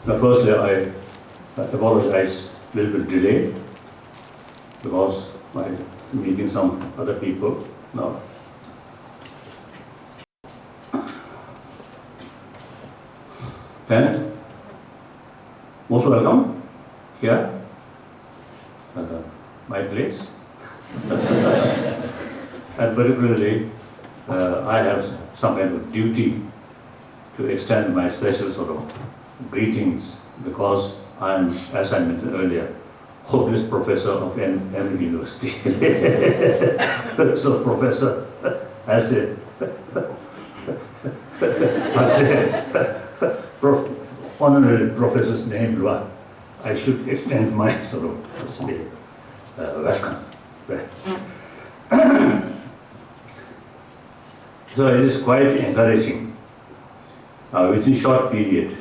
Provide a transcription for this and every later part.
Now, firstly, I apologize a little bit delayed because I'm meeting some other people now. Then, most welcome here at my place. And particularly, I have some kind of duty to extend my special sort of greetings because I'm, as I mentioned earlier, Holiness Professor of Emory University. So, Professor, as a honorary professor's name, I should extend my sort of say, welcome. So it is quite encouraging. Within a short period,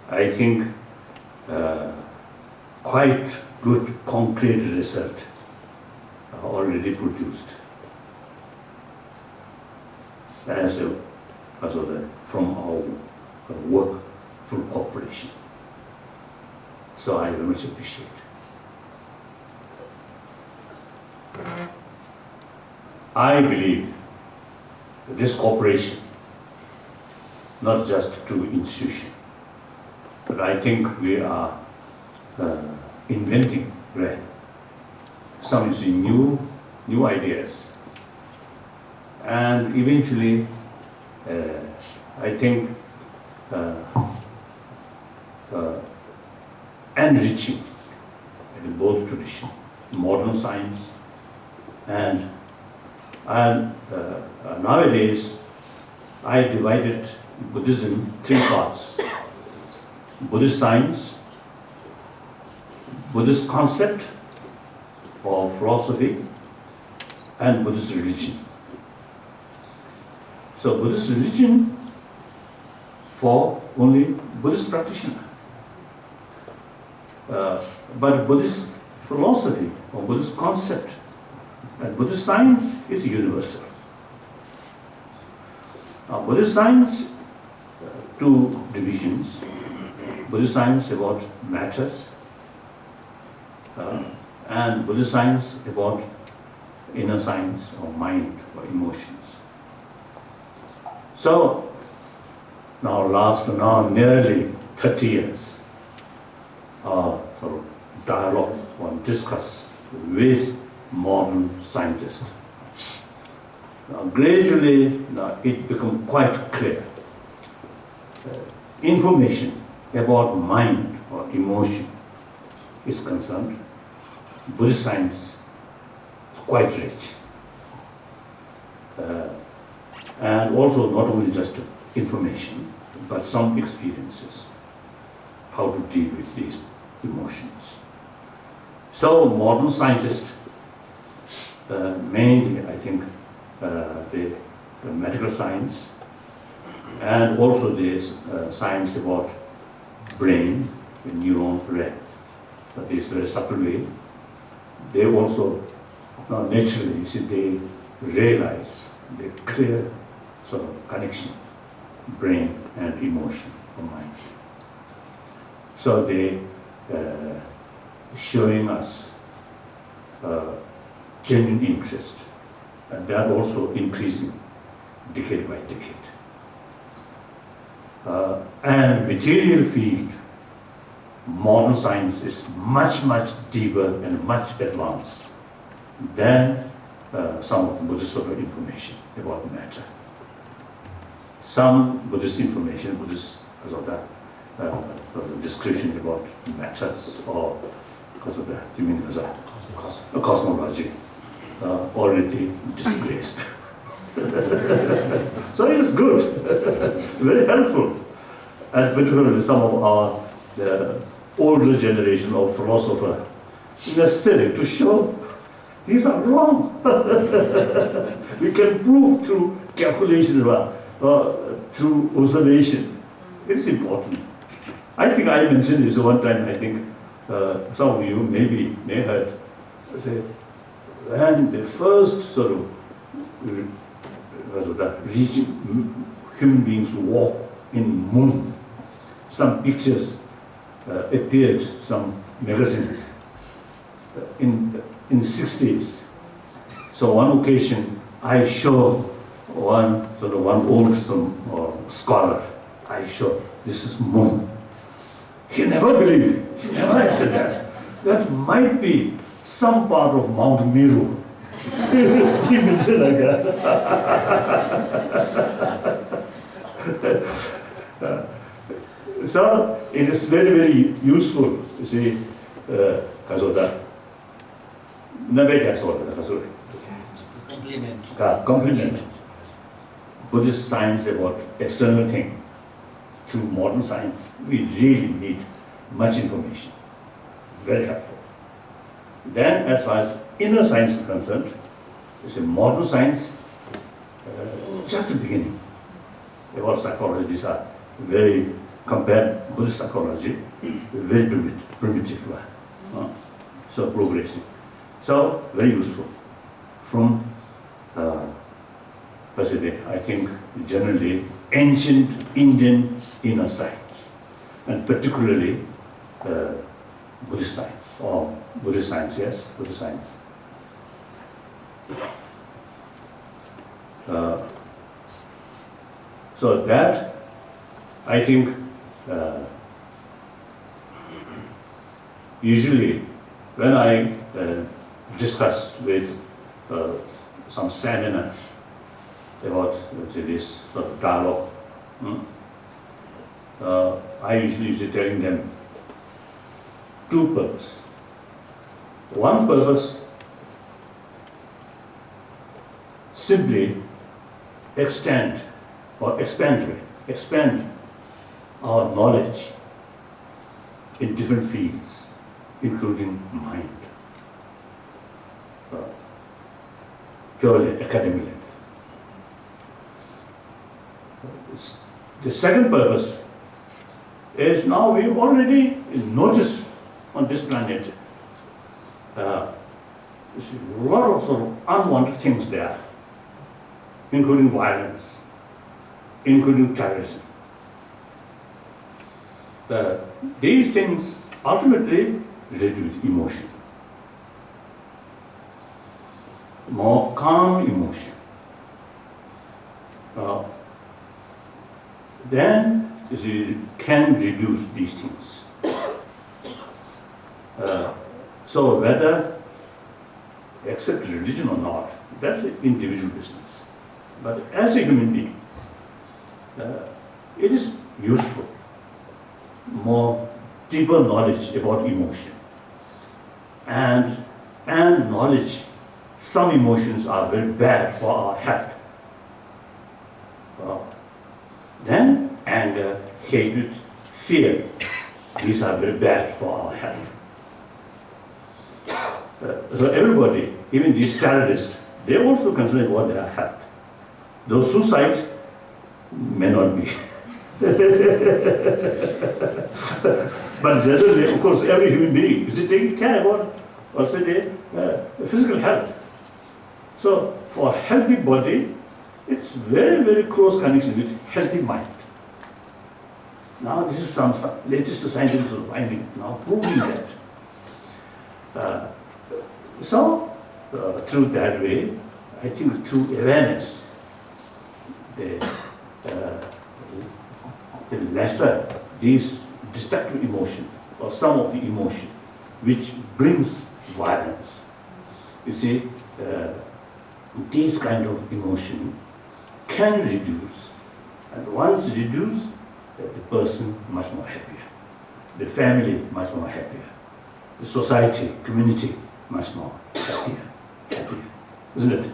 I think quite good concrete result already produced from our work through cooperation. So I very much appreciate. I believe that this cooperation, not just to institution, but I think we are inventing some new ideas, and eventually, I think enriching both tradition, modern science, and nowadays I divided Buddhism three parts: Buddhist science, Buddhist concept or philosophy, and Buddhist religion. So Buddhist religion for only Buddhist practitioner. But Buddhist philosophy or Buddhist concept and Buddhist science is universal. Buddhist science, two divisions. Buddhist science about matters, and Buddhist science about inner science or mind or emotions. So now nearly 30 years sort of dialogue or discuss with modern scientists. Now gradually it became quite clear. Information about mind or emotion is concerned, Buddhist science is quite rich. And also not only just information, but some experiences, how to deal with these emotions. So modern scientists, mainly I think the medical science, and also this science about brain, the neuron, this very subtle way, they also naturally, they realize the clear sort of connection, brain and emotion or mind. So they showing us genuine interest, and that also increasing decade by decade. And material field, modern science is much, much deeper and much advanced than some of Buddhist sort of information about matter. Some Buddhist information, Buddhist because of that description about matters, or because of the cosmology, already displaced. So it is good, very helpful, and particularly some of our older generation of philosophers necessary to show these are wrong. We can prove through calculation, through observation. It's important. I think I mentioned this one time. I think some of you may have say, when the first sort of region, human beings walk in moon. Some pictures appeared some magazines in the 60s. So one occasion, I show one old scholar, I show, this is moon. He never believed, he never accepted that. That might be some part of Mount Meru. He mentioned like that. So it is very, very useful, you see, complement Buddhist science about external thing to modern science. We really need much information, very helpful. Then, as far as inner science is concerned, it's a modern science, just the beginning. About psychology, these are very, compared Buddhist psychology, very primitive, so progressive. So, very useful. From, I think, generally, ancient Indian inner science, and particularly Buddhist science, or Buddhist science, yes, Buddhist science. So that, I think, usually when I discuss with some seminar about this sort of dialogue, I usually telling them two purposes. One purpose, simply expand our knowledge in different fields, including mind, purely academically. The second purpose is now we already notice on this planet there's a lot of sort of unwanted things there, including violence, including terrorism. These things ultimately relate with emotion, more calm emotion. Then you can reduce these things. So whether accept religion or not, that's an individual business. But as a human being, it is useful, more deeper knowledge about emotion, and knowledge. Some emotions are very bad for our health. Then anger, hatred, fear, these are very bad for our health. So everybody, even these terrorists, they also concern about their health. Those suicides may not be. But generally, of course, every human being is taking care about also the physical health. So for a healthy body, it's very, very close connection with healthy mind. Now this is some latest scientific finding now proving that. Through that way, I think through awareness, the lesser these destructive emotion, or some of the emotion, which brings violence. You see, these kind of emotion can reduce, and once reduced, the person much more happier, the family much more happier, the society, community much more happier, isn't it?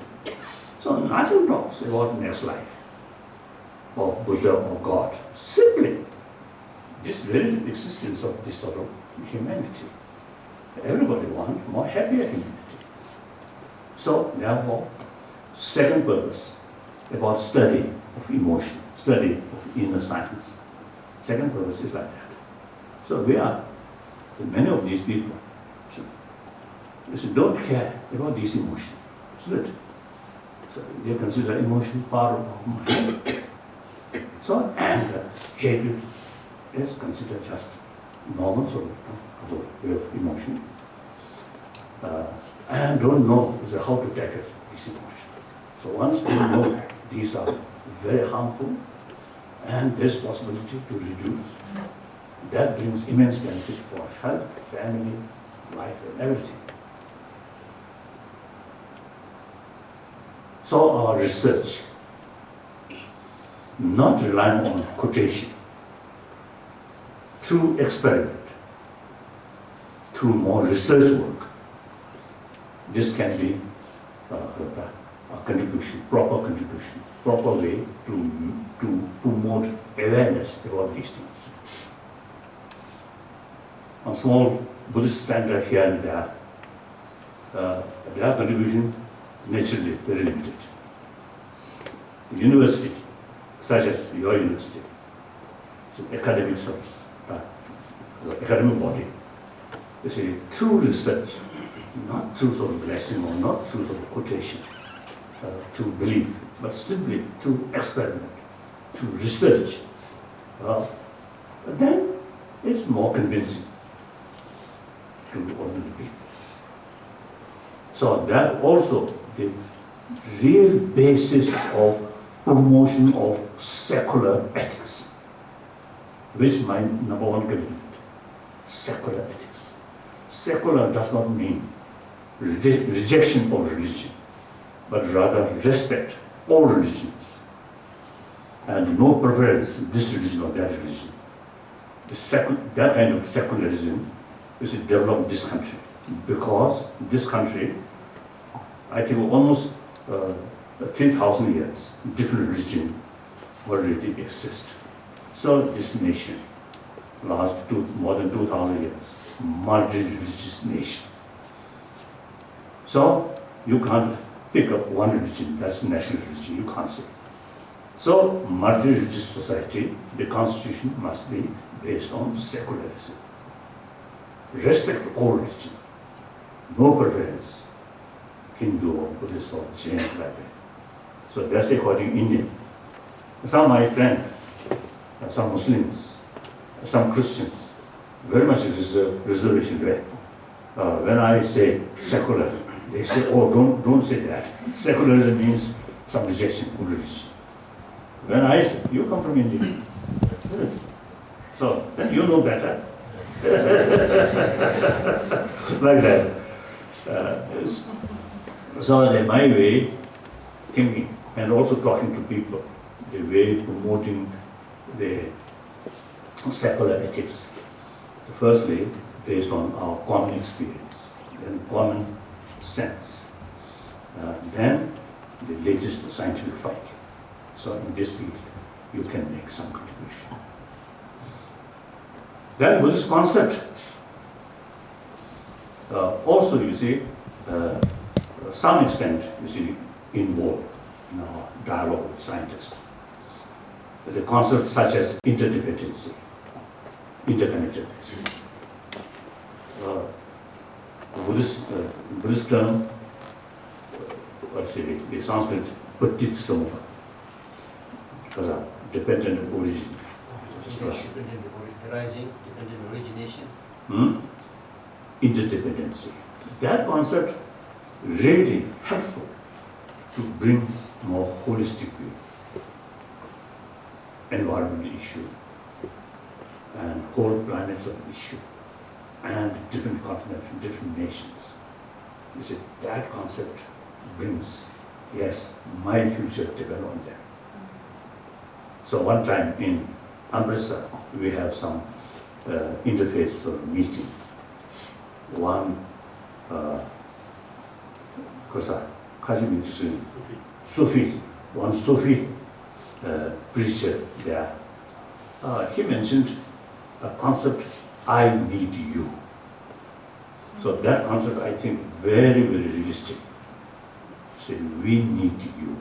So nothing talks about next life, or Buddha or God. Simply, this very existence of this sort of humanity. Everybody wants more happier humanity. So therefore, second purpose about study of emotion, study of inner science. Second purpose is like that. So we are, many of these people, so don't care about these emotions, isn't it? So they consider emotion part of mind. So anger, hatred is considered just normal sort of way of emotion, and don't know how to tackle this emotion. So once they know these are very harmful and there's possibility to reduce, that brings immense benefit for health, family, life, and everything. So our research, not relying on quotation, through experiment, through more research work, this can be a contribution, proper way to promote awareness about these things. A small Buddhist center here and there, their contribution naturally very limited. University, such as your university, it's an academic source, academic body. You see, through research, not through sort of blessing or not through sort of quotation, through belief, but simply through experiment, through research, then it's more convincing to ordinary people. So that also the real basis of promotion of secular ethics, which my number one commitment, secular ethics. Secular does not mean rejection of religion, but rather respect all religions and no preference this religion or that religion. That kind of secularism is developed in this country because this country, I think almost 3,000 years, different religion already exist. So this nation, last more than 2,000 years, multi-religious nation. So you can't pick up one religion, that's national religion, you can't say. So multi-religious society, the constitution must be based on secularism. Respect all religion, no preference, Hindu or Buddhist or Jain like that. So that's according to Indian. Some my friends, some Muslims, some Christians, very much reservation there. When I say secular, they say, oh, don't say that. Secularism means some rejection of religion. When I say, you come from India. So then you know better. Like that. So my way thinking and also talking to people, the way promoting the secular ethics. Firstly, based on our common experience, then common sense, then the latest scientific finding. So in this field, you can make some contribution. Then Buddhist concept. Also, you see, some extent, you see, involved in our dialogue with scientists. The concepts such as interdependency, interconnectedness. Buddhist term, the Sanskrit, Patit Samuha, because of dependent origin. Arising, dependent origination. Interdependency. That concept really helpful to bring more holistic view, environmental issue, and whole planets of issue, and different continents, different nations. You see, that concept brings, yes, my future depends on them. So one time in Amritsar, we have some interfaith sort of meeting. One Sufi, one Sufi preacher there, he mentioned a concept, I need you. So that concept, I think, very, very realistic. Say, we need you.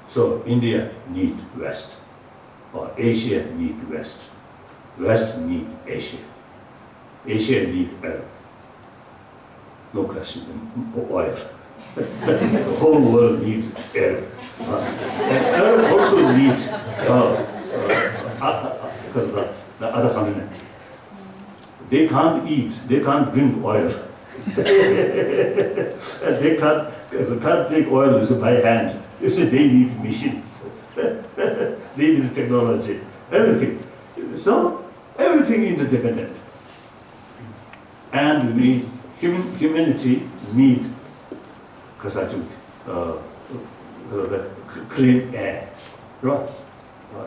So India need West, or Asia need West. West need Asia. Asia need Arab. No question, oil. The whole world needs Arab. And Arab also needs, because the other continent. They can't eat, they can't drink oil. They can't take oil by hand. You see, they need machines. They need technology, everything. So, everything interdependent. And humanity need clean air, right?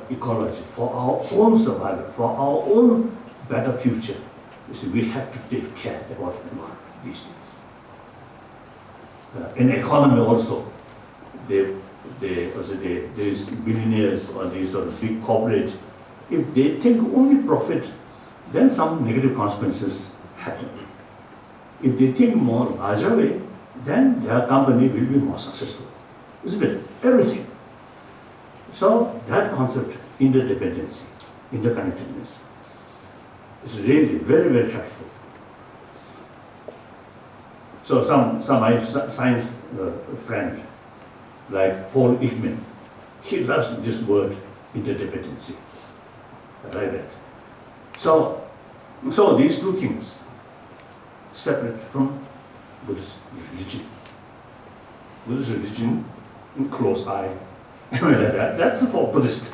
Ecology, for our own survival, for our own better future. You see, we have to take care about these things. In economy also, these billionaires or these sort of big corporate, if they think only profit, then some negative consequences happen. If they think more larger way, then their company will be more successful. Isn't it? Everything. So that concept, interdependency, interconnectedness, is really very, very helpful. So some science friend, like Paul Ekman, he loves this word, interdependency. I like that. So these two things, separate from Buddhist religion. Buddhist religion, in close eye, that's for Buddhist.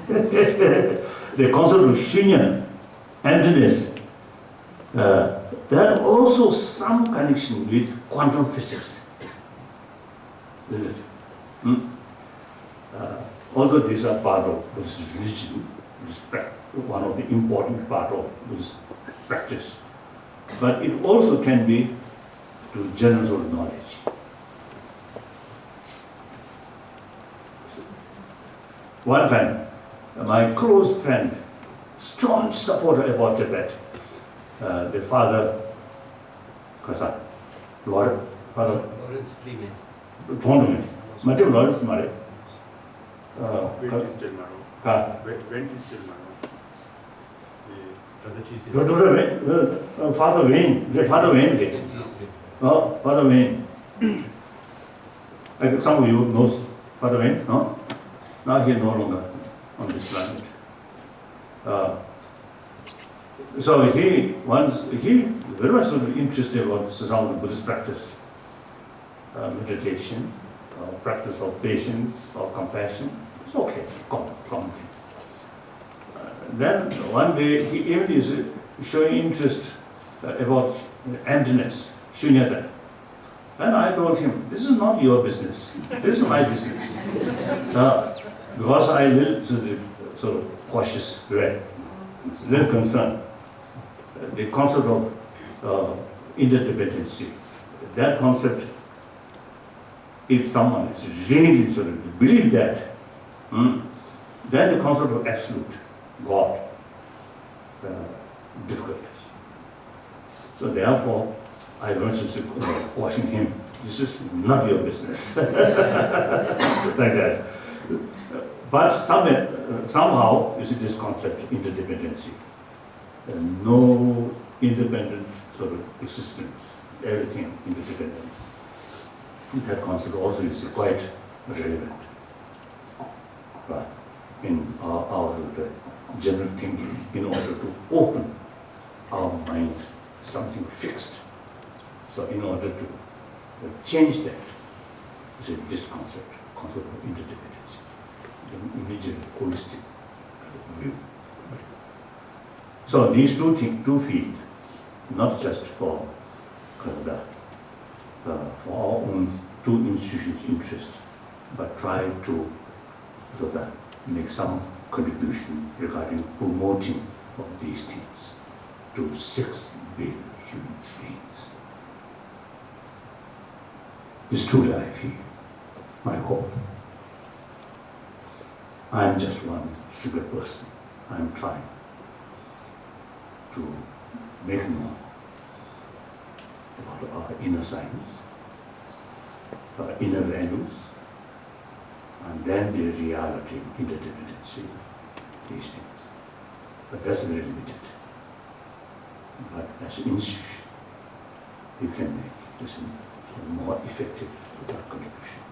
The concept of shunya, emptiness, that also some connection with quantum physics, isn't it? Although these are part of Buddhist religion, one of the important part of Buddhist practice, but it also can be to general knowledge. One time, my close friend, strong supporter about Tibet, the father, Kasa, Lord, Father, Lawrence Freeman. Tondume, Matthew Lawrence Mare. When is still Maro? When is still Maro? Father Wayne, Father Wayne. Oh, Father Wayne. Some of you knows Father Wayne, no? Now he is no longer on this planet. So he very much interested about some of the Buddhist practice, meditation, practice of patience or compassion. It's okay, common thing. Then one day he even is showing interest about emptiness, shunyata. And I told him, this is not your business, this is my business. Because I live sort of cautious way, little concerned. The concept of interdependency, that concept, if someone is really sort of believe that, then the concept of absolute God, difficult. So therefore, I was just watching him. This is not your business, like that. But somehow, you see this concept, interdependency. No independent sort of existence, everything interdependent. That concept also is quite relevant. But in our general thinking, in order to open our mind something fixed. So in order to change that, this concept of interdependency, the immediate holistic view. So these two fields, not just for our own two institutions' interest, but try to make some contribution regarding promoting of these things to 6 billion human beings. This truly I feel, my hope. I am just one single person. I am trying to make known about our inner science, our inner values, and then the reality, interdependency, these things. But that's very limited. But as an institution, you can make this more effective contribution.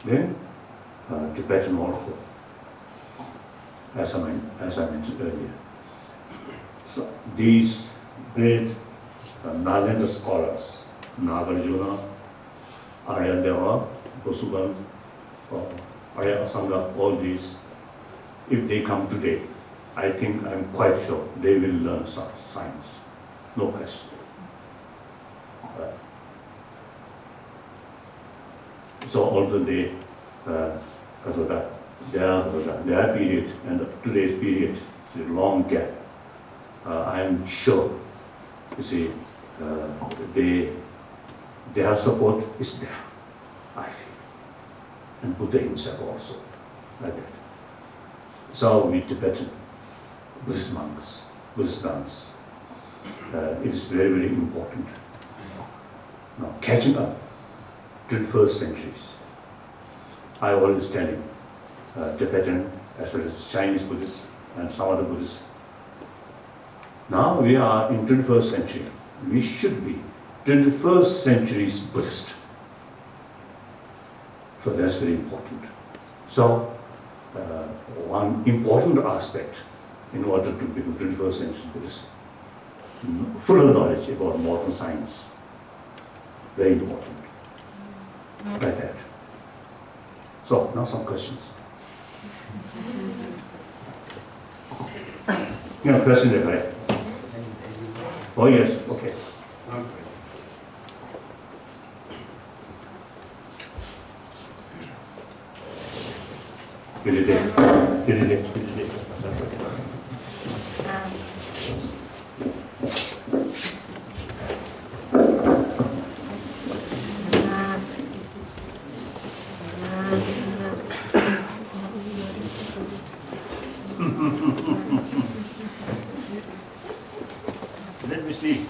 Then Tibetan also, as I mentioned earlier. So these great Nagaland scholars, Nagarjuna, Aryadeva, Bosuban, Arya Asanga, all these, if they come today, I'm quite sure they will learn science, no question. So although their period and today's period is a long gap, I am sure, you see, their support is there, I feel. And Buddha himself also, like that. So we Tibetan Buddhist monks, Buddhist nuns, it is very, very important. Now, catching up to the first centuries. I always tell you, Tibetan as well as Chinese Buddhists and some other Buddhists. Now we are in 21st century. We should be 21st century's Buddhist. So that's very important. So one important aspect in order to become 21st century Buddhist, fuller knowledge about modern science. Very important. Like that. So now some questions. You know, question there, right? Oh yes, okay. Good day. Let me see.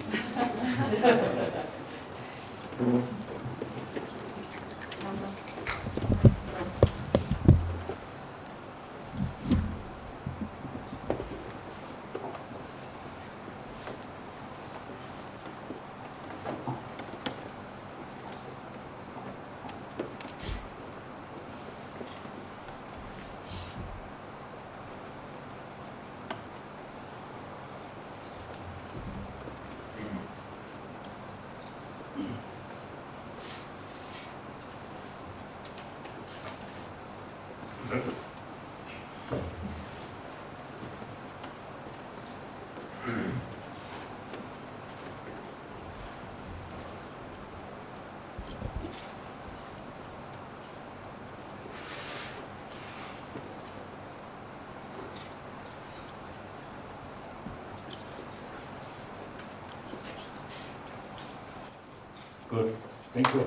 Good. Thank you.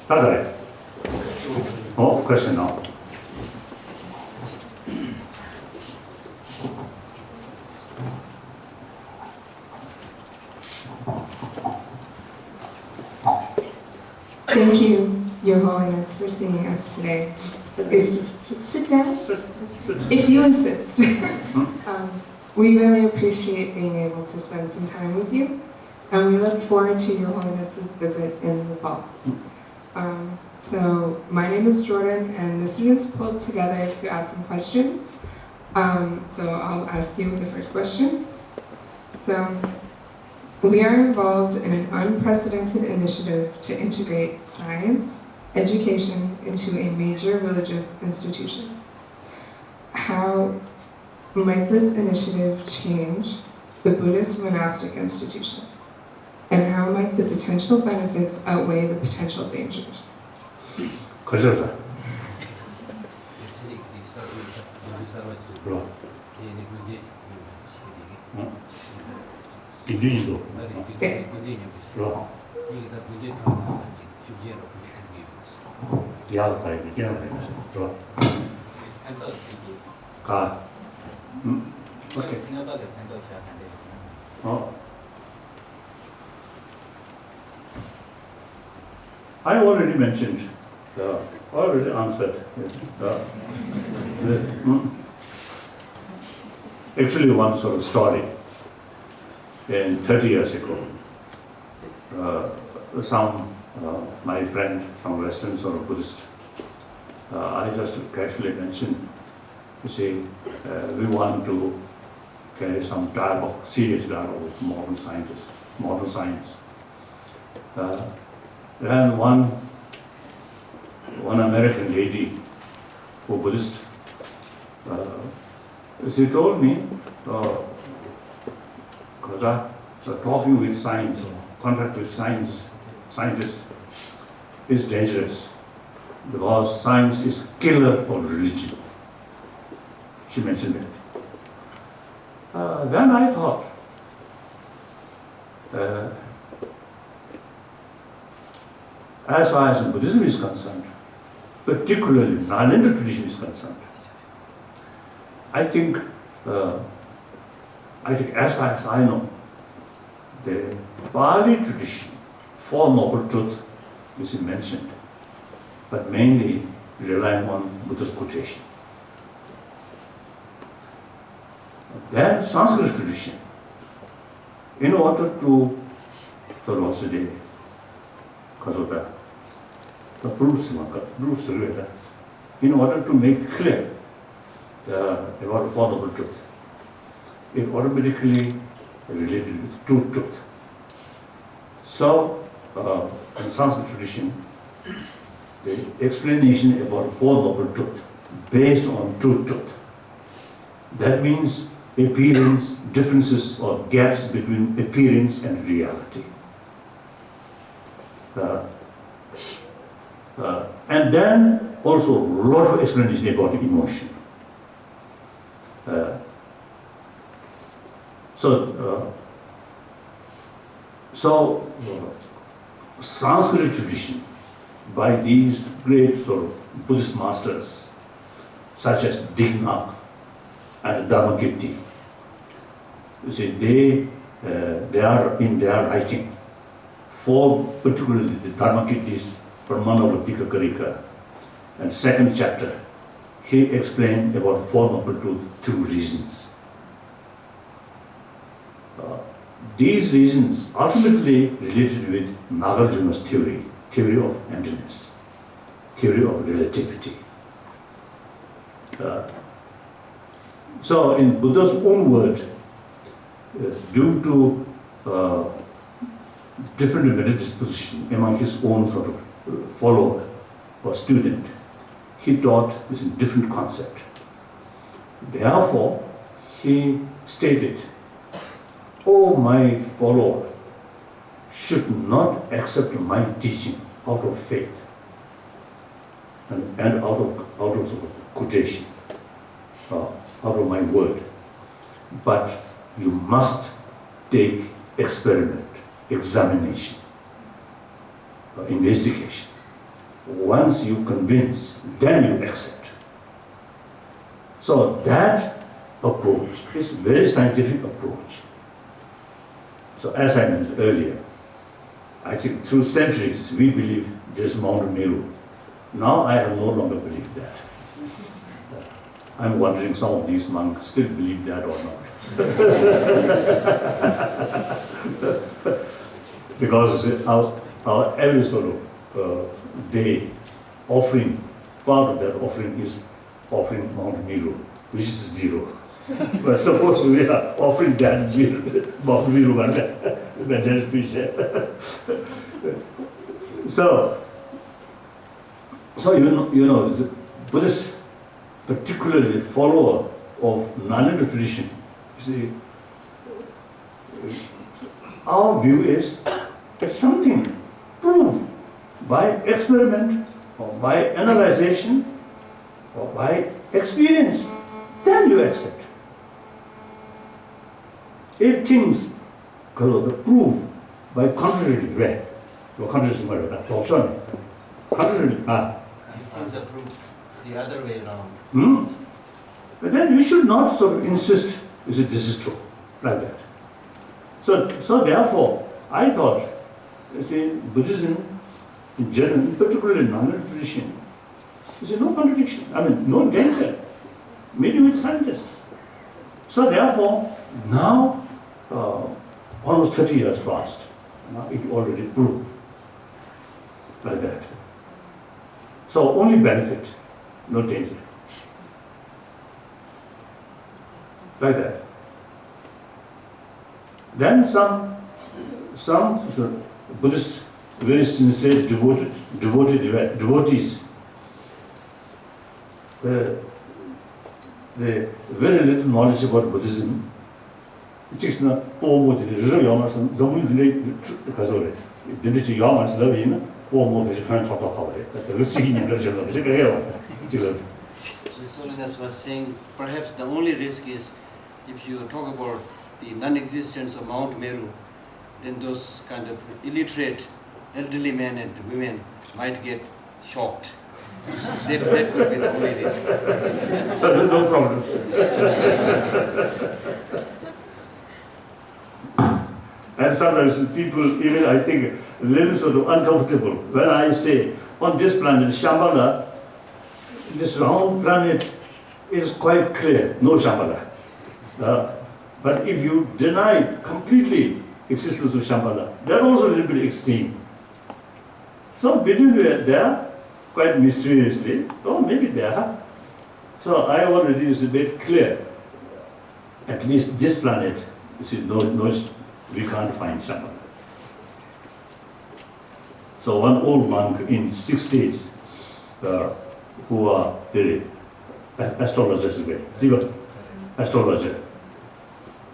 Padre. Oh, question now. Thank you, Your Holiness, for seeing us today. Sit down, if you insist. We really appreciate being able to spend some time with you, and we look forward to Your Holiness's visit in the fall. So my name is Jordan, and the students pulled together to ask some questions. So I'll ask you the first question. So we are involved in an unprecedented initiative to integrate science, education into a major religious institution. How might this initiative change the Buddhist monastic institution? And how might the potential benefits outweigh the potential dangers? Question. Okay. Okay. Oh. I already mentioned, already answered. Actually, one sort of story. And 30 years ago, my friend, some Western sort of Buddhist, I just casually mentioned, you see, we want to carry some dialogue, serious dialogue with modern scientists, modern science. And one American lady who Buddhist, she told me, Kaza, so talking with science, contact with scientists is dangerous because science is killer of religion. She mentioned that. Then I thought, as far as Buddhism is concerned, particularly Nalanda tradition is concerned, I think as far as I know, the Pali tradition, Four Noble Truths is mentioned, but mainly relying on Buddha's quotation. Then Sanskrit tradition, in order to also the proofs, in order to make clear about Four Noble Truths, it automatically related with truth. So, in Sanskrit tradition, the explanation about Four Noble Truths based on truth. That means appearance, differences or gaps between appearance and reality. And then also a lot of explanation about emotion. Sanskrit tradition by these great sort of Buddhist masters such as Digna and Dharmakirti, you see, they are in their writing, for particularly the Dharmakirti's Pramanavattika Karika, and second chapter, he explained about Four Noble Truths through reasons. These reasons ultimately related with Nagarjuna's theory of emptiness, theory of relativity. So in Buddha's own word, due to different mental disposition among his own sort of follower or student, he taught this different concept. Therefore, he stated, "Oh, my follower should not accept my teaching out of faith and out of sort of quotation, out of my word, but you must take experiment, examination, investigation. Once you convince, then you accept." So that approach is a very scientific approach. So as I mentioned earlier, I think through centuries we believe there's Mount Meru. Now I have no longer believed that. I'm wondering some of these monks still believe that or not. Because our every sort of day offering, part of that offering is offering Mount Meru, which is zero. But suppose we are offering that Mount Meru when that is finished. So you know, the Buddhists, particularly follower of Nalanda tradition, you see, our view is that something proved by experiment or by analyzation or by experience, then you accept. If things prove by contrary way, contrary, Things are proved the other way around. But then we should not sort of insist, this is true, like that. So therefore, I thought, you see, Buddhism in general, particularly Nalanda tradition, you see, no contradiction, no danger, maybe with scientists. So therefore, now almost 30 years passed. Now it already proved like that. So only benefit, no danger. Like that. Then some Buddhist, very sincere devotees, they very little knowledge about Buddhism. It is not almost the real Zamul So His Holiness was saying perhaps the only risk is if you talk about the non-existence of Mount Meru, then those kind of illiterate elderly men and women might get shocked. That could be the only risk. So there's no problem. And sometimes people, even I think, a little sort of uncomfortable when I say, on this planet, Shambhala, this round planet is quite clear, no Shambhala. But if you deny completely existence of Shambhala, that's also a little bit extreme. So between there, quite mysteriously, maybe there. So I already is a bit clear. At least this planet, you see, no, we can't find Shambhala. So one old monk in 60s, who are the astrologers, astrologer.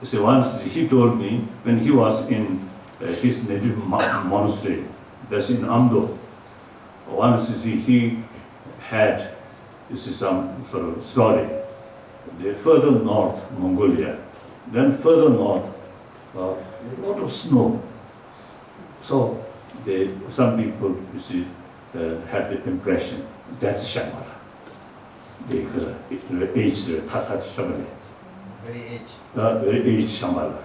You see, once he told me when he was in his native monastery, that's in Amdo. Once he had, some sort of story. Further north, Mongolia, then further north, a lot of snow. So some people, had the impression that's Shambhala. Because aged, Shambhala. Very aged. Very aged Shambhala.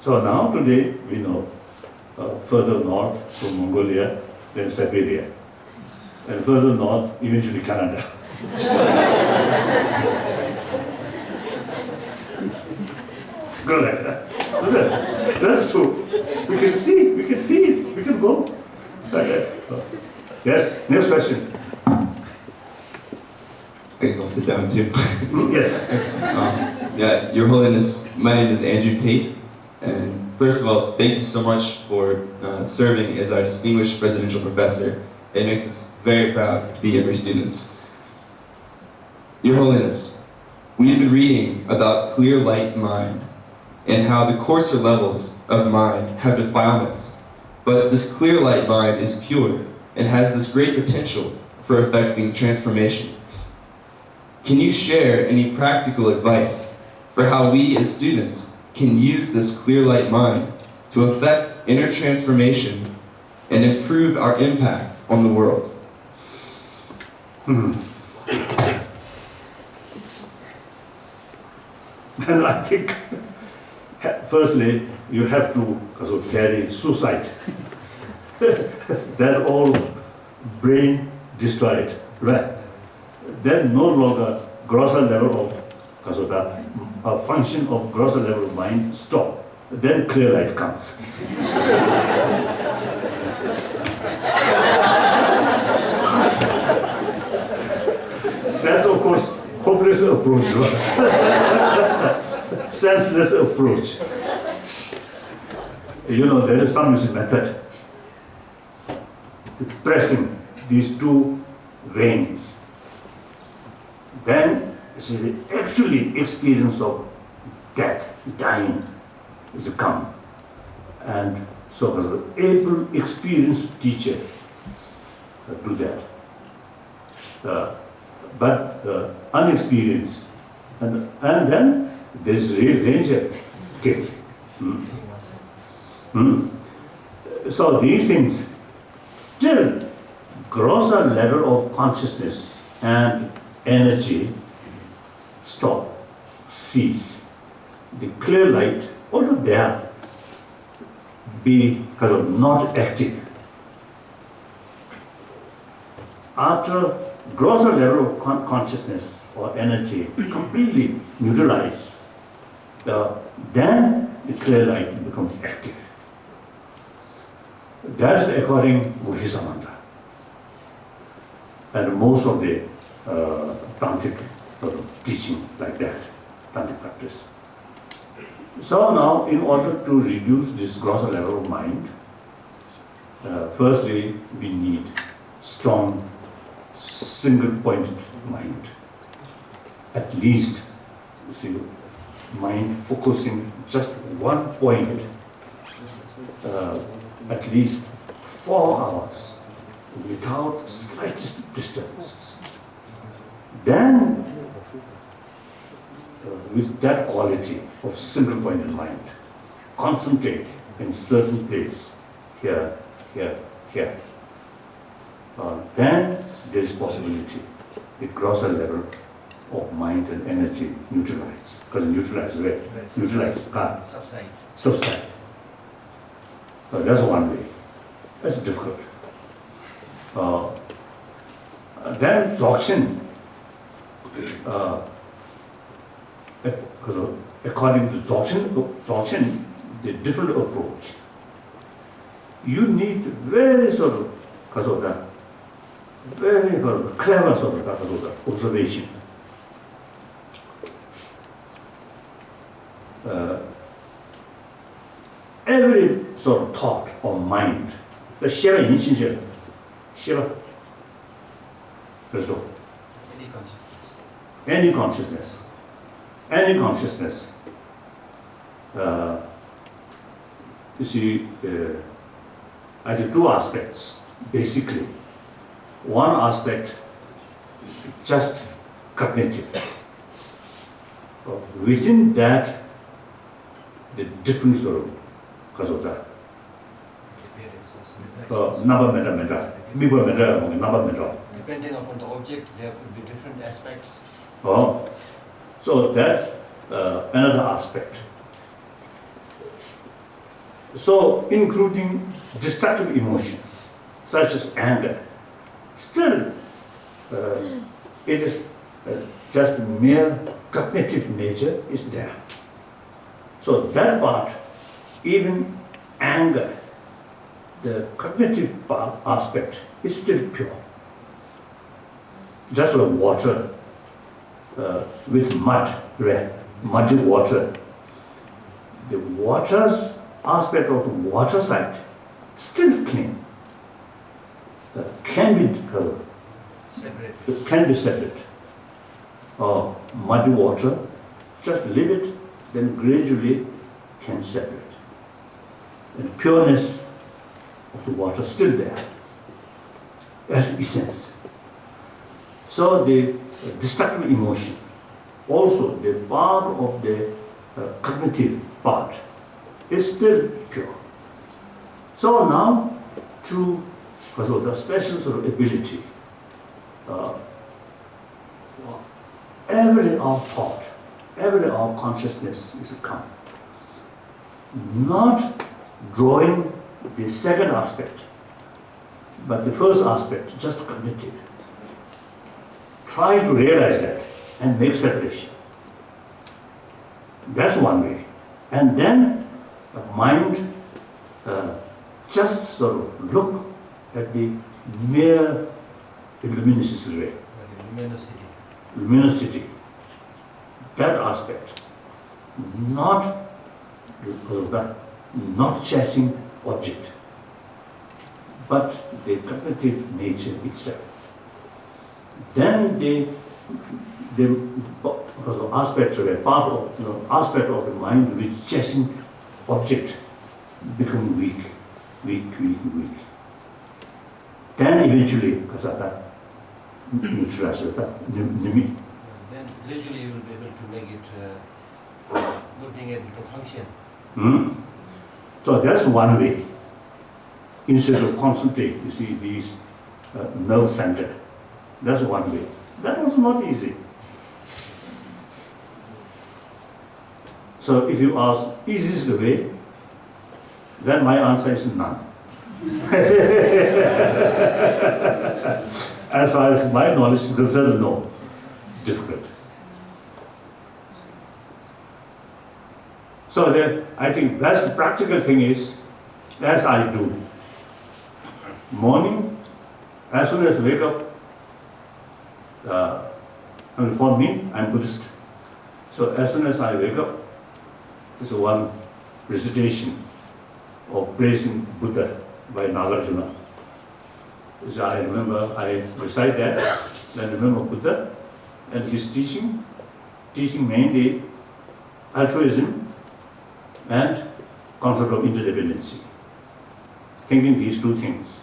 So now today we know further north to Mongolia, then Siberia, and further north eventually Canada. Go like that. That's true. We can see, we can feel, we can go. Like that. Yes, next question. I guess I'll sit down too. Yes. Yeah, Your Holiness, my name is Andrew Tate, and first of all, thank you so much for serving as our distinguished presidential professor. It makes us very proud to be Emory students. Your Holiness, we've been reading about clear light mind and how the coarser levels of mind have defilements, but this clear light mind is pure and has this great potential for effecting transformation. Can you share any practical advice for how we as students can use this clear light mind to effect inner transformation and improve our impact on the world? And I think, firstly, you have to carry suicide. Then all brain destroyed. Right? Then no longer grosser level of a function of grosser level of mind stop. Then clear light comes. That's of course hopeless approach, senseless approach. There is some method. Pressing these two veins. Then the actually experience of death, dying, is come. And so able, experienced teacher do that. But unexperienced, and then there is real danger. Okay. So these things, still grosser level of consciousness and energy stop, cease. The clear light, although there, be not active. After grosser level of consciousness or energy completely neutralized, then the clear light becomes active. That is according to Buddhism. And most of the tantric sort of teaching like that, tantric practice. So now, in order to reduce this grosser level of mind, firstly, we need strong, single-pointed mind. At least, you see, mind focusing just one point, at least 4 hours, without slightest disturbances. Then, with that quality of single-pointed mind, concentrate in certain place, here, here, here. Then there is possibility the grosser level of mind and energy neutralize. Because neutralize, where? Neutralize, subside. That's one way. That's difficult. Then dzogchen, because according to dzogchen, the different approach. You need very sort of, because of that, very clever sort of observation. Every sort of thought or mind, the Shiva Yin Shiva, any consciousness, you see, I have 2 aspects, basically. One aspect, just cognitive. Within that, the difference of, because of that. Number matter, number matter. Depending upon the object, there could be different aspects. So that's another aspect. So, including destructive emotion, such as anger, still it is just mere cognitive nature is there. So that part, even anger, the cognitive part, aspect is still pure. Just like water with mud, muddy water. The water's aspect of the water side still clean. Can be separate. Muddy water, just leave it, then gradually can separate. And pureness of the water still there as essence. So the destructive emotion, also the part of the cognitive part, is still pure. So now, because of the special sort of ability, every our thought, every our consciousness is come. Not drawing the second aspect, but the first aspect, just cognitive. Try to realize that and make separation. That's one way. And then the mind just sort of look at the mere luminosity. Luminosity. That aspect. Not because of that, not chasing object, but the cognitive nature itself. Then because of aspects of a part of aspect of the mind which chasing object become weak. Then eventually, because of that, neutralize that. Then gradually you will be able to make it not being able to function. So that's one way. Instead of concentrate, you see these nerve center. That's one way. That was not easy. So if you ask, easiest way, then my answer is none. As far as my knowledge is concerned, no. Difficult. So then I think best practical thing is, as I do, morning, as soon as I wake up, for me, I'm Buddhist. So as soon as I wake up, there's one recitation of praising Buddha by Nagarjuna. So I remember, I recite that, then remember Buddha and his teaching mainly altruism and concept of interdependency. Thinking these two things.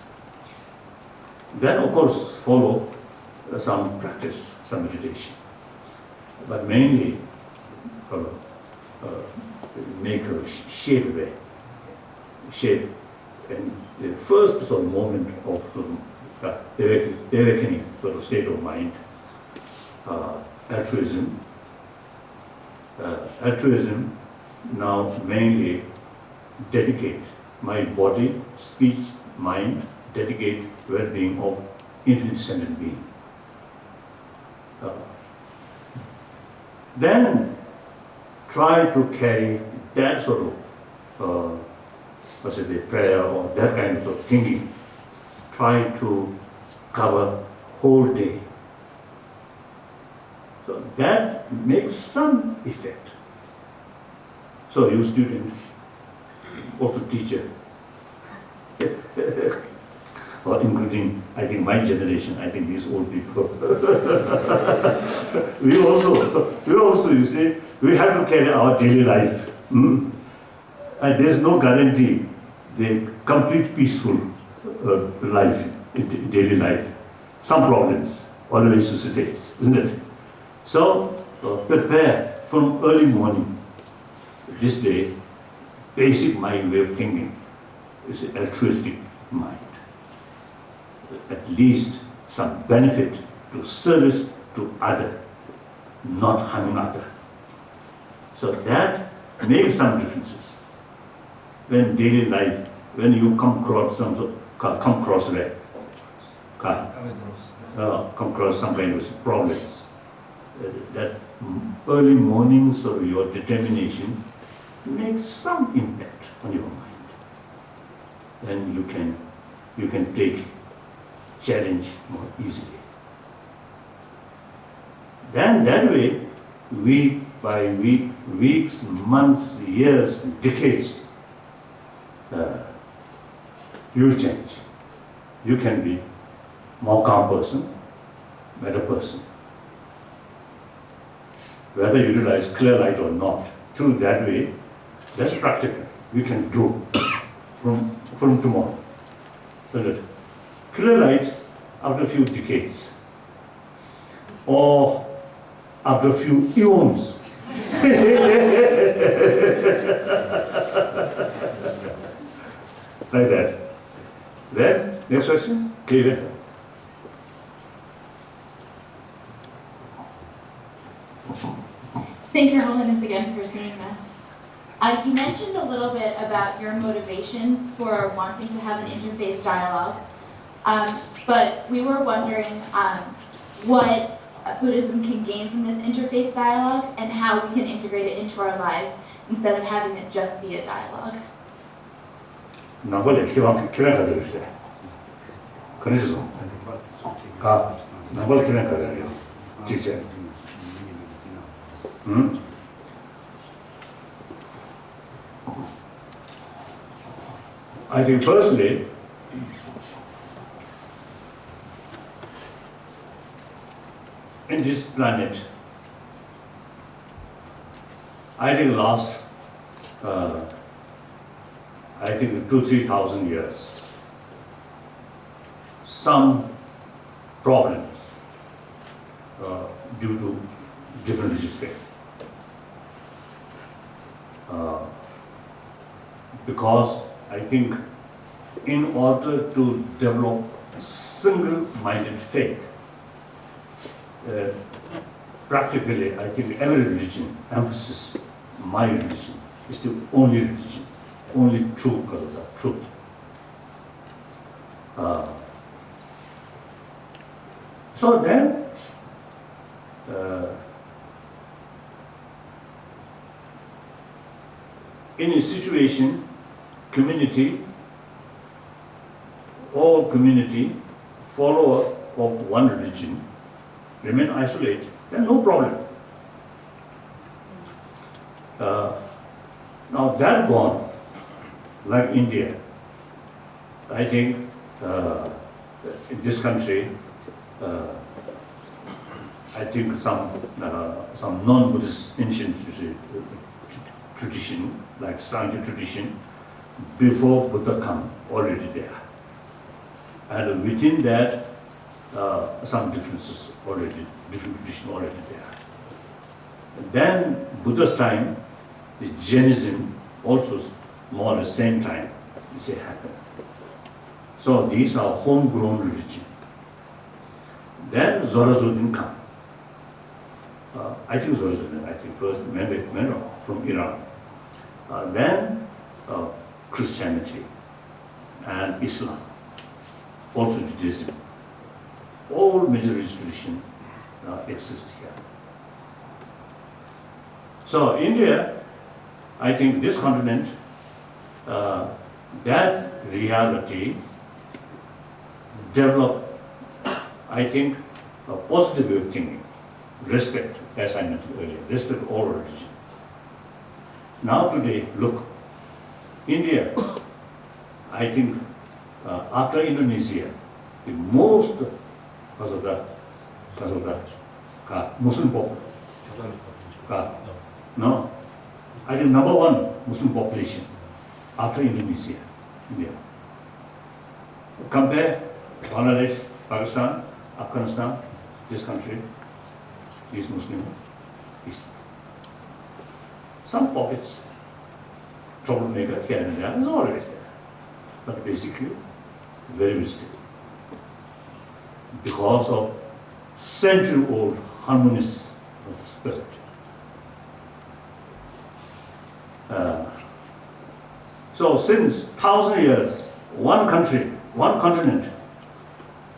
Then of course follow some practice, some meditation. But mainly make a shape and the first sort of moment of awakening sort of state of mind, altruism. Altruism now mainly dedicate my body, speech, mind, dedicate well-being of infinite sentient being. Then try to carry that sort of prayer or that kind of thinking, try to cover whole day. So that makes some effect. So you student, also teacher, or including, I think my generation, I think these old people. we also, you see, we have to carry our daily life. And there's no guarantee the complete peaceful life, daily life. Some problems always you face, isn't it? So prepare from early morning. This day, basic mind way of thinking is an altruistic mind. At least some benefit to service to other, not harming other. So that makes some differences. When daily life, when you come across some come across some kind of problems, that early mornings of your determination makes some impact on your mind. Then you can take challenge more easily. Then that way, week by week, weeks, months, years, decades, you will change. You can be more calm person, better person. Whether you utilize clear light or not, through that way, that's practical. We can do from tomorrow. Clear light after a few decades, or after a few eons. Like that. Then, next question? Clear. Thank Your Holiness again for seeing this. You mentioned a little bit about your motivations for wanting to have an interfaith dialogue, but we were wondering what Buddhism can gain from this interfaith dialogue and how we can integrate it into our lives instead of having it just be a dialogue. 나벌레 기왕 가져주세요. 그래서 나벌레 기왕 가져요. 진짜. I think personally, in this planet, I think last, I think 2,000–3,000 years, some problems due to different religious faith. Because I think in order to develop single-minded faith, practically I think every religion emphasis my religion is the only religion, only true because of that truth. So then, in a situation, community, all community, follower of one religion, remain isolated, then no problem. Now that gone, like India, I think in this country, I think some non-Buddhist ancient tradition, like Sangha tradition, before Buddha come, already there. And within that, some differences already, different tradition already there. And then Buddha's time, the Jainism also more or less same time, you say happened. So these are homegrown religion. Then Zoroastrianism come. I think Zoroastrianism, I think first Mendel from Iran. Then Christianity and Islam, also Judaism. All major religious traditions exist here. So India, I think this continent, that reality developed, I think, a positive way of thinking, respect, as I mentioned earlier, respect all religion. Now today, look, India, I think, after Indonesia, the most, because of the Muslim population. Islamic population. No, I think number one Muslim population after Indonesia, India. Compare Bangladesh, Pakistan, Afghanistan, this country is Muslim. Some pockets, troublemaker here and there is always there, but basically very, very stable. Because of century-old harmonious spirit. So since 1,000 years, one country, one continent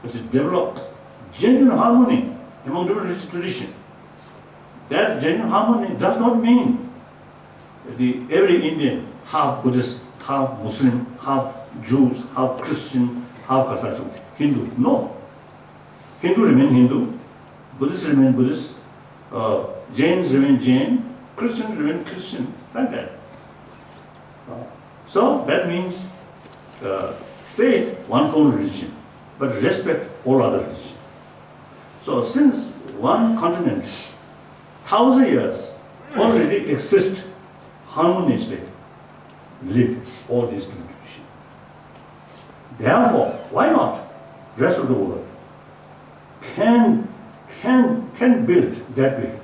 has developed genuine harmony among different religious traditions. That genuine harmony does not mean every Indian, half Buddhist, half Muslim, half Jews, half Christian, half Kasachuk, Hindu. No. Hindu remain Hindu, Buddhists remain Buddhist, Jains remain Jain, Christians remain Christian, like that. So that means faith, one's own religion, but respect all other religions. So since one continent, 1,000 years already exist harmoniously, live all these different traditions. Therefore, why not rest of the world can build that way?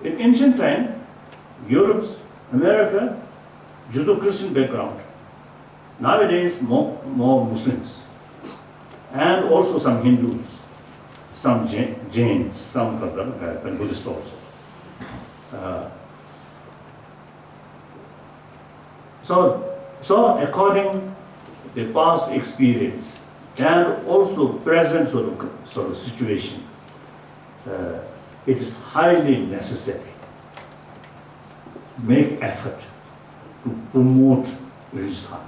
In ancient time, Europe's, America, Judeo-Christian background. Nowadays, more Muslims, and also some Hindus, some Jains, some and Buddhists also. So according to the past experience and also present sort of situation, it is highly necessary to make effort to promote religious harmony.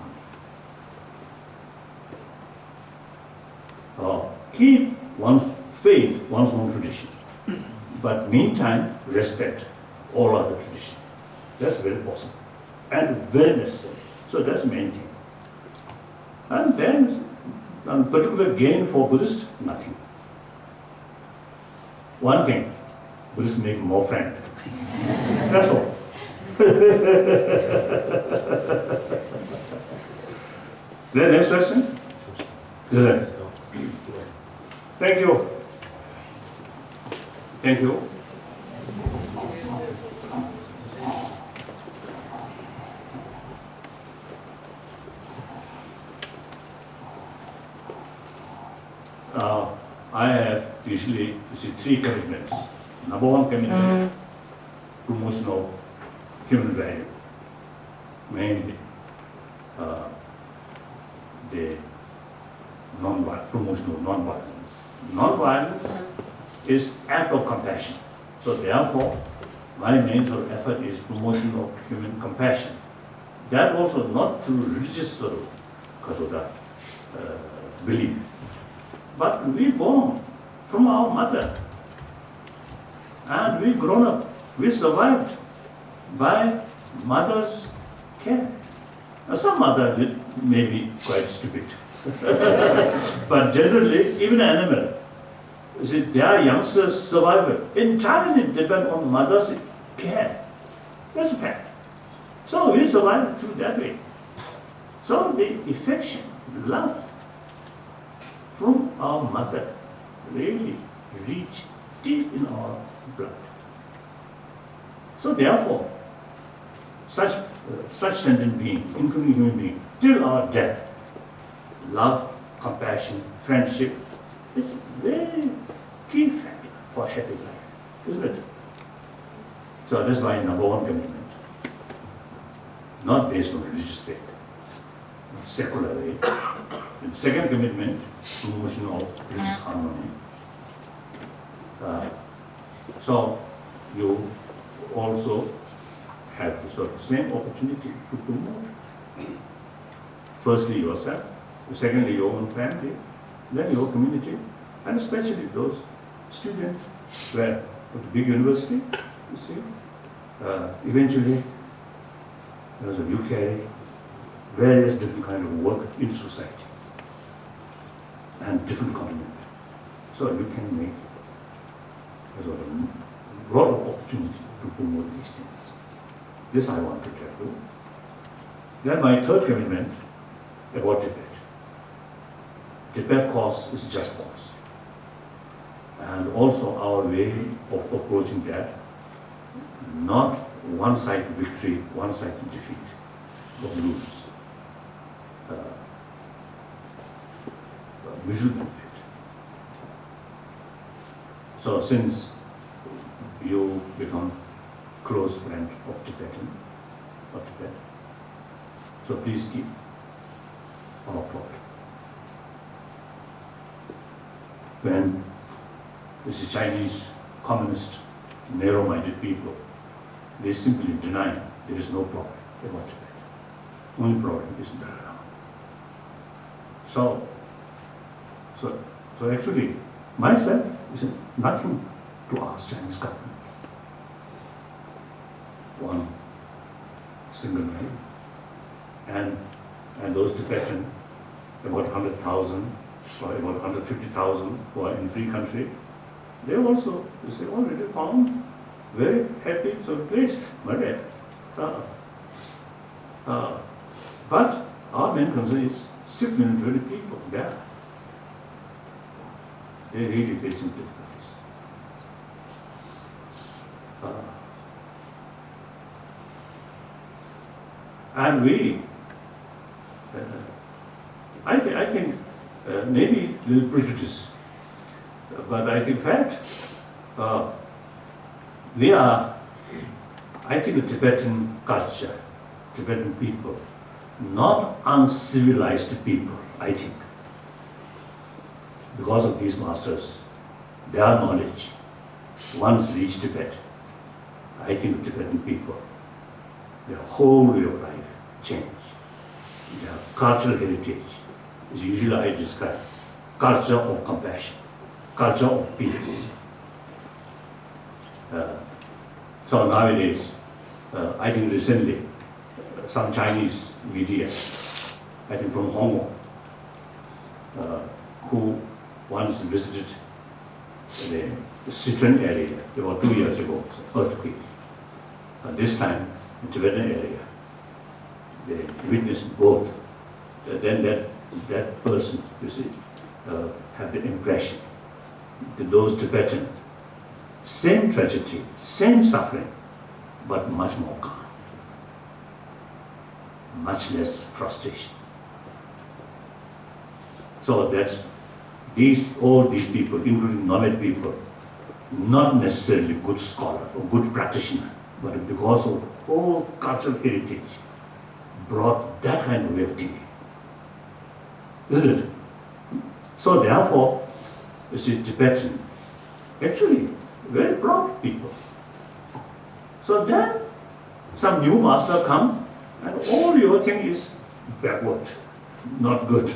Keep one's faith, one's own tradition, but meantime respect all other traditions. That's very possible and very necessary. So that's the main thing. And then, particular gain for Buddhists, nothing. One thing, Buddhists make more friends. That's all. The next question? Yes. Thank you. Thank you. I have usually three commitments. Number one commitment, promotion of human value, mainly the promotion of non-violence. Non-violence is act of compassion. So therefore, my main sort of effort is promotion of human compassion. That also not through religious sort of belief, but we born from our mother, and we grown up, we survived by mother's care. Now, some mother may be quite stupid, but generally, even an animal, you see, their youngsters survival entirely depend on mother's care. That's a fact. So we survive through that way. So the affection, love from our mother really reach deep in our blood. So therefore, such sentient being, including human being, till our death, love, compassion, friendship, is a very key factor for happy life, isn't it? So that's my number one commitment. Not based on religious faith, but secular way. And second commitment, promotion of religious harmony. So you also have the sort of same opportunity to promote. Firstly yourself, secondly your own family, then your community, and especially those students where at the big university, you see, eventually you carry various different kind of work in society and different community. So you can make a sort of lot of opportunity to promote these things. This I want to tell you. Then my third commitment about Tibet. Tibet cause is just cause. And also our way of approaching that, not one side victory, one side defeat, but lose. Mutual benefit. So since you become close friend of Tibet, so please keep our plot. When this is Chinese, communist, narrow-minded people, they simply deny there is no problem about Tibet. Only problem is Dalai Lama. So actually, myself is nothing to ask Chinese government. One single man, and those Tibetan, about 100,000 or about 150,000 who are in free country, they also, you say, already found very happy sort of place. But our main concern is 6 million people there. They're really facing difficulties. And we, I think maybe a little prejudice, but I think fact, we are, I think the Tibetan culture, Tibetan people, not uncivilized people, I think. Because of these masters, their knowledge, once reached Tibet, I think Tibetan people, their whole way of life changed. Their cultural heritage is usually I describe culture of compassion, culture of peace. So nowadays, I think recently, some Chinese media, I think from Hong Kong, who once visited the Sichuan area about 2 years ago, earthquake. This time, in the Tibetan area, they witnessed both. Then that person, you see, had the impression that those Tibetan, same tragedy, same suffering, but much more calm, much less frustration. So that's all these people, including nomad people, not necessarily good scholar or good practitioner, but because of whole cultural heritage, brought that kind of way of thinking. Isn't it? So therefore, you see, Tibetan, actually, very proud people. So then some new master come and all your thing is backward, not good.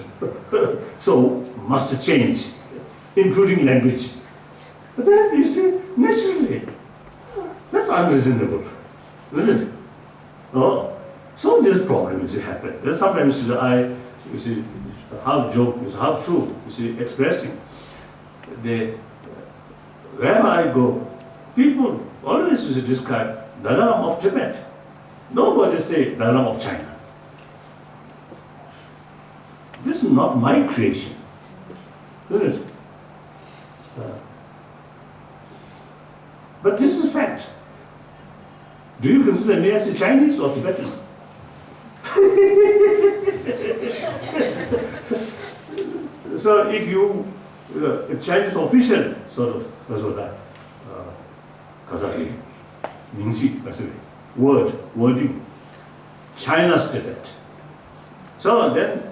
So must change, including language. But then you see, naturally, that's unreasonable, isn't it? Oh, so this problem is happening. Then sometimes you see, half joke is half true. You see, expressing. Wherever I go, people always used to describe Dalai Lama of Tibet. Nobody say Dalai Lama of China. This is not my creation, isn't it? But this is fact. Do you consider me as a Chinese or Tibetan? So if you, a Chinese official, sort of, that's what that, Kazakh, Mingxi, basically, wording, China's Tibet. So then,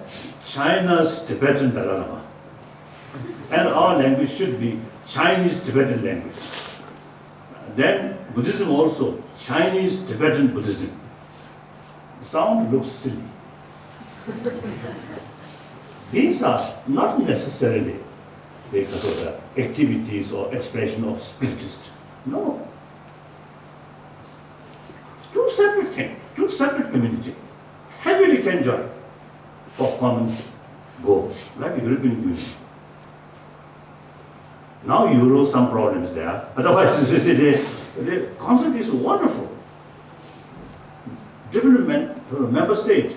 China's Tibetan Dalai Lama. And our language should be Chinese Tibetan language. Then Buddhism also, Chinese Tibetan Buddhism. The sound looks silly. These are not necessarily because of the activities or expression of spiritists. No. Two separate things, two separate communities. Heavily can join for common goals, like the European Union. Now Euro, some problems there. Otherwise, the concept is wonderful. Different member states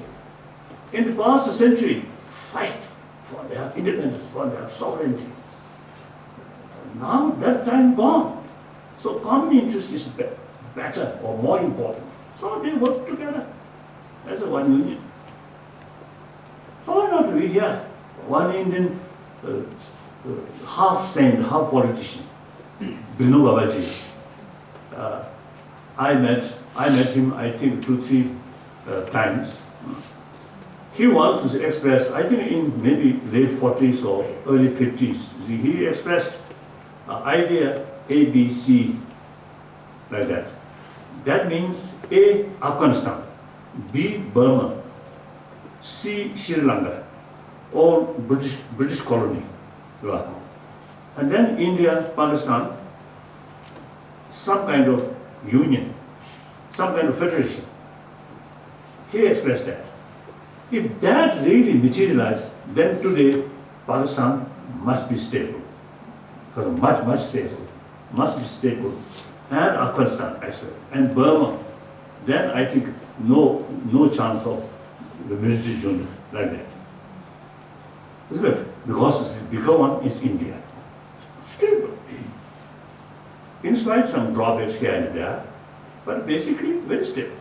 in the past century fight for their independence, for their sovereignty. Now that time gone. So common interest is better or more important. So they work together as a one union. So why not we here? One Indian half saint, half politician, Binu Babaji. I met him, I think, 2-3 times. He wants to express, I think in maybe late 40s or early 50s, he expressed idea A, B, C, like that. That means A, Afghanistan, B, Burma, C, Sri Lanka, all British colony. And then India, Pakistan, some kind of union, some kind of federation. He expressed that. If that really materialized, then today Pakistan must be stable. Because much stable, must be stable. And Afghanistan as well. And Burma, then I think no chance of the military junta like that. Isn't it? Because the bigger one is India. Stable. In spite some drawbacks here and there, but basically very stable.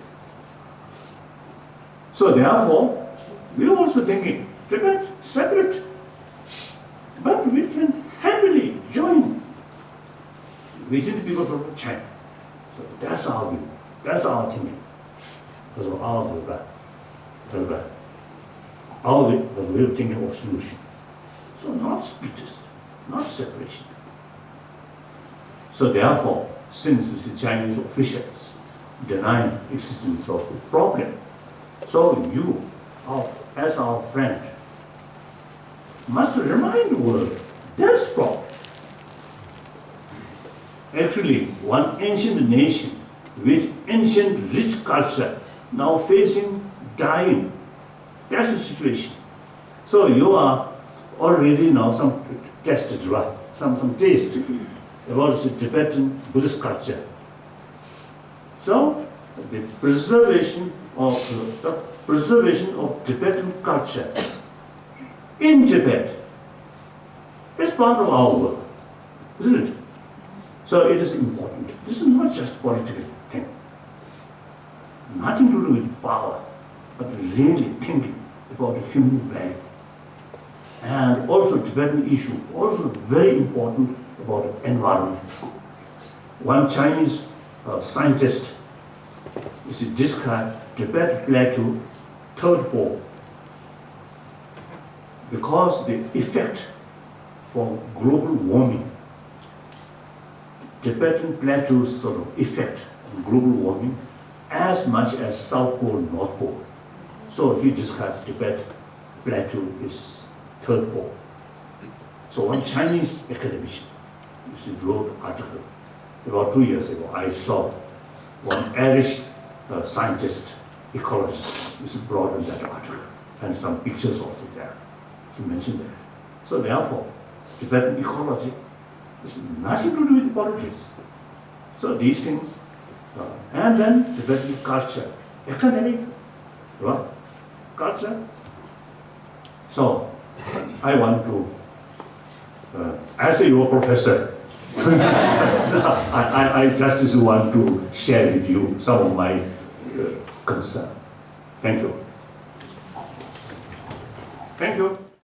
So therefore, we are also thinking, Tibet, separate, but we can happily join within the people from China. So that's our view, that's our thinking, that's our way of thinking of solution. So not splitters, not separation. So therefore, since the Chinese officials deny existence of the problem, so you, as our friend, must remind the world there's problem. Actually, one ancient nation with ancient rich culture now facing dying. That's the situation. So you are already now some tested, right? Some taste about the Tibetan Buddhist culture. So the preservation of Tibetan culture in Tibet is part of our work, isn't it? So it is important. This is not just political thing. Nothing to do with power, but really thinking about the human value. And also Tibetan issue, also very important about the environment. One Chinese scientist described Tibet Plateau third pole because the effect for global warming, Tibetan Plateau's sort of effect, global warming as much as South Pole, North Pole. So he described Tibet plateau is third pole. So one Chinese academician wrote an article about 2 years ago. I saw one Irish scientist, ecologist, brought in that article, and some pictures also there. He mentioned that. So therefore, Tibetan ecology is nothing to do with politics. So these things, and then Tibetan culture, academic, right? Culture. So I want to, as your professor, I just want to share with you some of my concern. Thank you. Thank you.